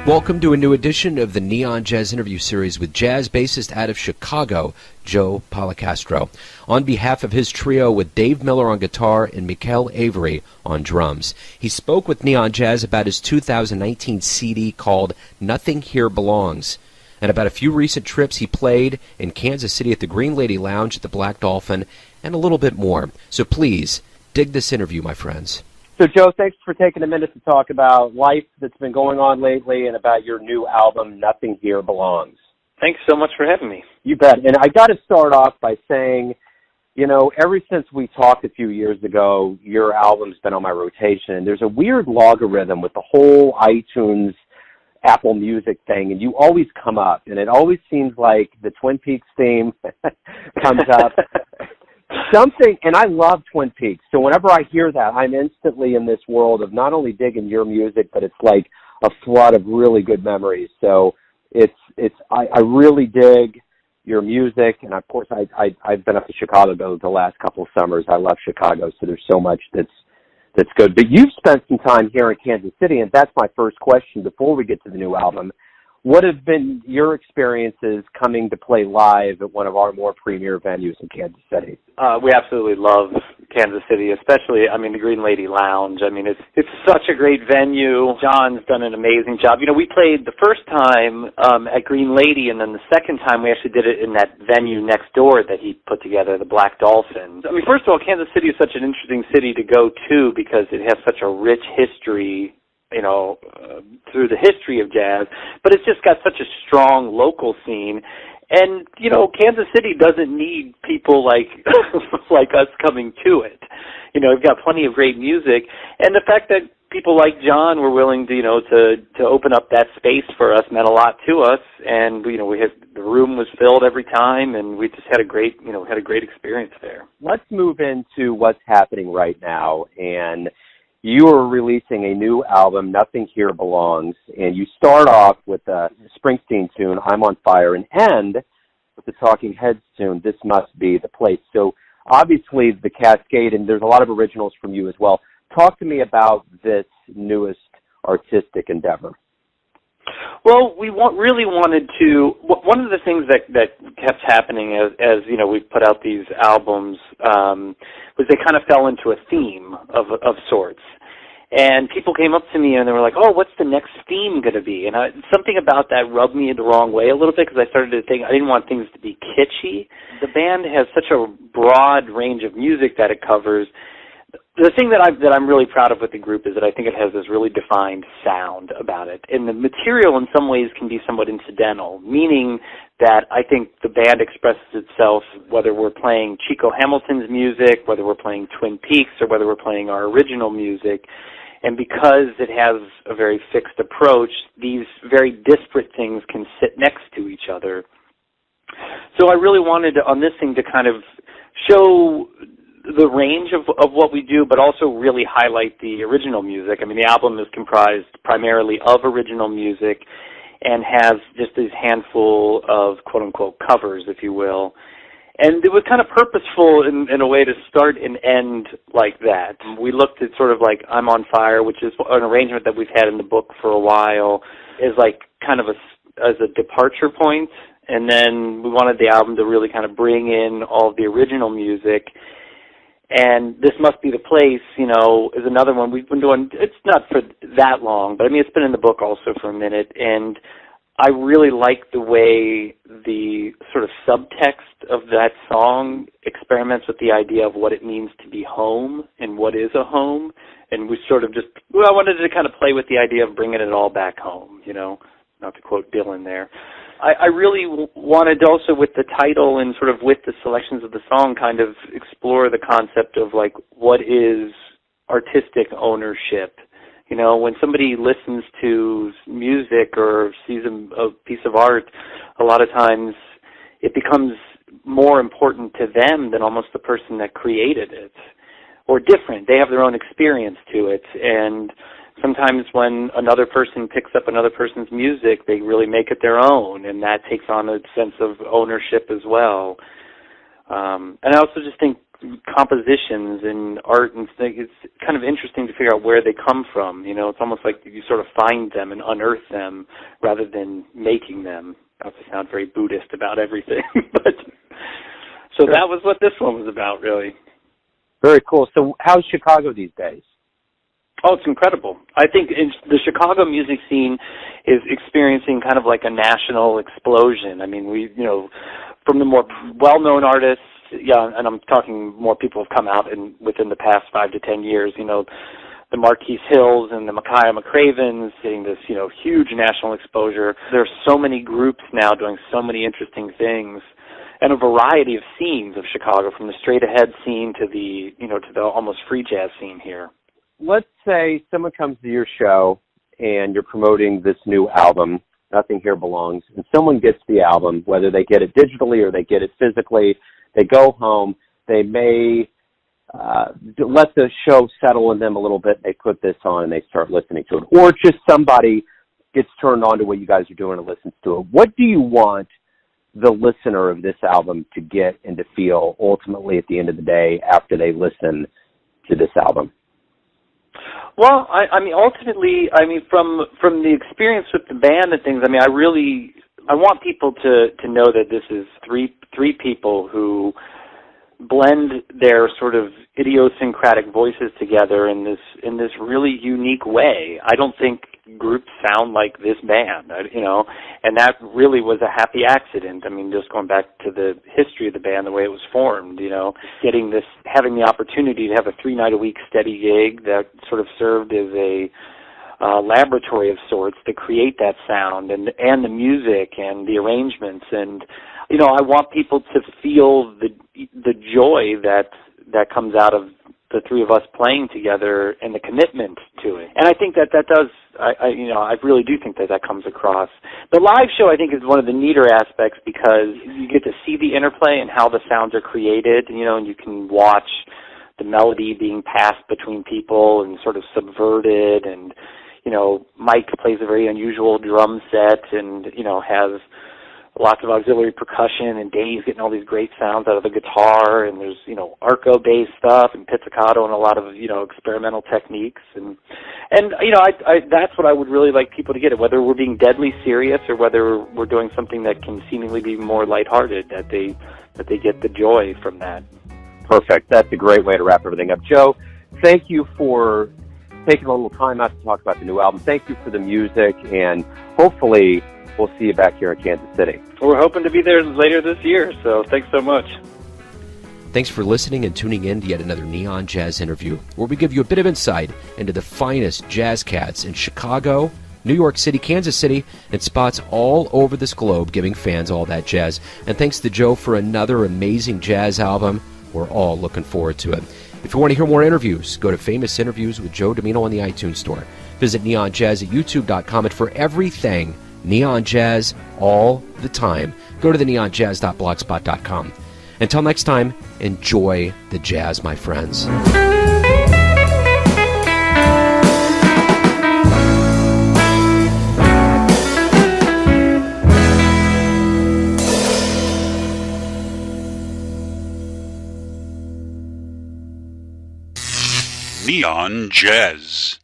Welcome to a new edition of the Neon Jazz interview series with jazz bassist out of Chicago, Joe Policastro. On behalf of his trio with Dave Miller on guitar and Mikel Avery on drums, he spoke with Neon Jazz about his 2019 CD called Nothing Here Belongs, and about a few recent trips he played in Kansas City at the Green Lady Lounge at the Black Dolphin, and a little bit more. So please, dig this interview, my friends. So, Joe, thanks for taking a minute to talk about life that's been going on lately and about your new album, Nothing Here Belongs. Thanks so much for having me. You bet. And I got to start off by saying, you know, ever since we talked a few years ago, your album's been on my rotation. And there's a weird logarithm with the whole iTunes, Apple Music thing, and you always come up. And it always seems like the Twin Peaks theme comes up. Something, and I love Twin Peaks, so whenever I hear that, I'm instantly in this world of not only digging your music, but it's like a flood of really good memories. So I really dig your music, and of course I've been up to Chicago the last couple of summers. I love Chicago, so there's so much that's good. But you've spent some time here in Kansas City, and that's my first question before we get to the new album. What have been your experiences coming to play live at one of our more premier venues in Kansas City? We absolutely love Kansas City, especially, the Green Lady Lounge. It's such a great venue. John's done an amazing job. You know, we played the first time at Green Lady, and then the second time we actually did it in that venue next door that he put together, the Black Dolphin. First of all, Kansas City is such an interesting city to go to because it has such a rich history, through the history of jazz, but it's just got such a strong local scene. And, Kansas City doesn't need people like like us coming to it. We've got plenty of great music. And the fact that people like John were willing to open up that space for us meant a lot to us. And, the room was filled every time, and we just had a great experience there. Let's move into what's happening right now. And you are releasing a new album, Nothing Here Belongs, and you start off with a Springsteen tune, I'm on Fire, and end with the Talking Heads tune, This Must Be the Place. So obviously the cascade, and there's a lot of originals from you as well. Talk to me about this newest artistic endeavor. Well, we really wanted to. One of the things that kept happening as we put out these albums was they kind of fell into a theme of sorts. And people came up to me and they were like, "Oh, what's the next theme going to be?" And something about that rubbed me the wrong way a little bit because I started to think I didn't want things to be kitschy. The band has such a broad range of music that it covers. The thing that I'm really proud of with the group is that I think it has this really defined sound about it. And the material in some ways can be somewhat incidental, meaning that I think the band expresses itself whether we're playing Chico Hamilton's music, whether we're playing Twin Peaks, or whether we're playing our original music. And because it has a very fixed approach, these very disparate things can sit next to each other. So I really wanted on this thing to kind of show the range of what we do, but also really highlight the original music. The album is comprised primarily of original music and has just this handful of quote-unquote covers, if you will. And it was kind of purposeful in a way to start and end like that. We looked at sort of like I'm on Fire, which is an arrangement that we've had in the book for a while, is like kind of as a departure point. And then we wanted the album to really kind of bring in all of the original music. And This Must Be the Place, is another one we've been doing. It's not for that long, but it's been in the book also for a minute. And I really like the way the sort of subtext of that song experiments with the idea of what it means to be home and what is a home. And we sort of I wanted to kind of play with the idea of bringing it all back home, not to quote Dylan there. I really wanted also with the title and sort of with the selections of the song kind of explore the concept of like what is artistic ownership. When somebody listens to music or sees a piece of art, a lot of times it becomes more important to them than almost the person that created it. or different. They have their own experience to it, and sometimes when another person picks up another person's music, they really make it their own, and that takes on a sense of ownership as well. And I also just think compositions and art and things, it's kind of interesting to figure out where they come from. You know, it's almost like you sort of find them and unearth them rather than making them. Not to sound very Buddhist about everything, but so that was what this one was about, really. Very cool. So how's Chicago these days? Oh, it's incredible. I think the Chicago music scene is experiencing kind of like a national explosion. I mean, from the more well-known artists, and I'm talking more people have come out within the past 5 to 10 years, the Marquise Hills and the Micaiah McCravens getting this, huge national exposure. There's so many groups now doing so many interesting things, and a variety of scenes of Chicago, from the straight-ahead scene to the almost free jazz scene here. Let's say someone comes to your show and you're promoting this new album, Nothing Here Belongs, and someone gets the album, whether they get it digitally or they get it physically, they go home, they may let the show settle in them a little bit, they put this on and they start listening to it, or just somebody gets turned on to what you guys are doing and listens to it. What do you want the listener of this album to get and to feel ultimately at the end of the day after they listen to this album? Well, ultimately, from the experience with the band and things, I want people to know that this is three people who blend their sort of idiosyncratic voices together in this really unique way. I don't think groups sound like this band, and that really was a happy accident. Just going back to the history of the band, the way it was formed, having the opportunity to have a 3-night-a-week steady gig that sort of served as a laboratory of sorts to create that sound and the music and the arrangements, and I want people to feel the joy that comes out of the three of us playing together and the commitment to it. And I think that does, I really do think that comes across. The live show, I think, is one of the neater aspects because you get to see the interplay and how the sounds are created, and you can watch the melody being passed between people and sort of subverted, and Mike plays a very unusual drum set and has lots of auxiliary percussion, and Dave's getting all these great sounds out of the guitar, and there's arco-based stuff and pizzicato and a lot of experimental techniques, and I that's what I would really like people to get, it, whether we're being deadly serious or whether we're doing something that can seemingly be more lighthearted, that they get the joy from that. Perfect. That's a great way to wrap everything up. Joe, thank you for taking a little time out to talk about the new album. Thank you for the music, and hopefully we'll see you back here in Kansas City. We're hoping to be there later this year, so thanks so much. Thanks for listening and tuning in to yet another Neon Jazz interview, where we give you a bit of insight into the finest jazz cats in Chicago, New York City, Kansas City, and spots all over this globe, giving fans all that jazz. And thanks to Joe for another amazing jazz album. We're all looking forward to it. If you want to hear more interviews, go to Famous Interviews with Joe Domino on the iTunes Store. Visit Neon Jazz at YouTube.com, and for everything Neon Jazz all the time, go to the neonjazz.blogspot.com. Until next time, enjoy the jazz, my friends. Neon Jazz.